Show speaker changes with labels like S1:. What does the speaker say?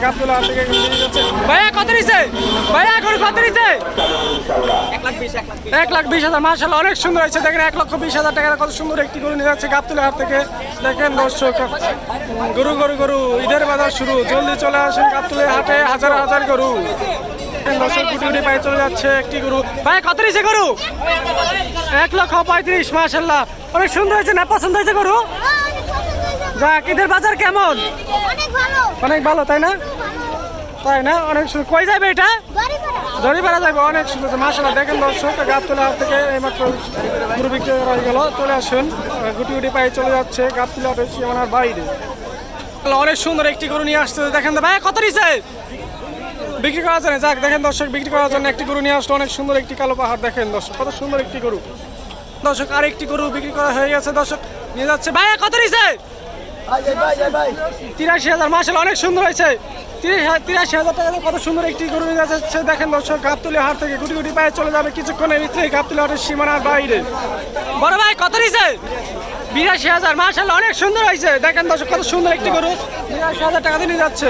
S1: যাচ্ছে গাবতলা হাট থেকে নিয়ে যাচ্ছে। ভাইয়া কত নিছে? ভাইয়া এখন কত নিছে? 1,20,000 মাশাআল্লাহ অনেক সুন্দর হয়েছে। দেখেন 1,20,000 টাকা কত সুন্দর একটি গরু নিয়ে যাচ্ছে গাবতলা হাট থেকে। দেখেন দর্শক গরু গরু গরু ঈদের বাজার শুরু, জলদি চলে আসেন গাবতলা হাটে, হাজার হাজার গরু। দর্শক গুটি গুটি পায়ে চলে যাচ্ছে একটি গরু। ভাই কত নিছে গরু? 1,35,000 মাশাআল্লাহ অনেক সুন্দর হয়েছে না? পছন্দ হয়েছে গরু? যাক ঈদের বাজার কেমন? অনেক ভালো তাই না? তাই না অনেক সুন্দর। কই যাবে এটা? দড়িপাড়া যাবে। অনেক সুন্দর মাশাআল্লাহ। দেখেন দর্শক গাবতলা হাট থেকে এইমাত্র গরু বিক্রি হয়ে গেল। চলে আসুন গুটি গুটি পায়ে চলে যাচ্ছে গাবতলা হাটের সীমানার বাইরে। অনেক সুন্দর একটি গরু নিয়ে আসছে। দেখেন ভাই কত নিছে? বিক্রি করার জন্য। যাক দেখেন দর্শক বিক্রি করার জন্য একটি গরু নিয়ে আসলো। অনেক সুন্দর একটি কালো পাহাড়। দেখেন দর্শক কত সুন্দর একটি গরু। দর্শক আর একটি গরু বিক্রি করা হয়ে গেছে। দর্শক নিয়ে যাচ্ছে। ভাইয়া কত নিছে? 83,000 মাশাআল্লাহ অনেক সুন্দর হয়েছে। 83,000 টাকা কত সুন্দর একটি গরু নিয়ে যাচ্ছে। দেখেন দর্শক গাবতলা হাট থেকে গুটি গুটি পায়ে চলে যাবে কিছুক্ষণের ভিতরে গাবতলা হাটের সীমানার বাইরে। বড় ভাই কত নিছে? 82,000 মাশাআল্লাহ অনেক সুন্দর হয়েছে। দেখেন দর্শক কত সুন্দর একটি গরু 82,000 টাকা দিয়ে নিয়ে যাচ্ছে।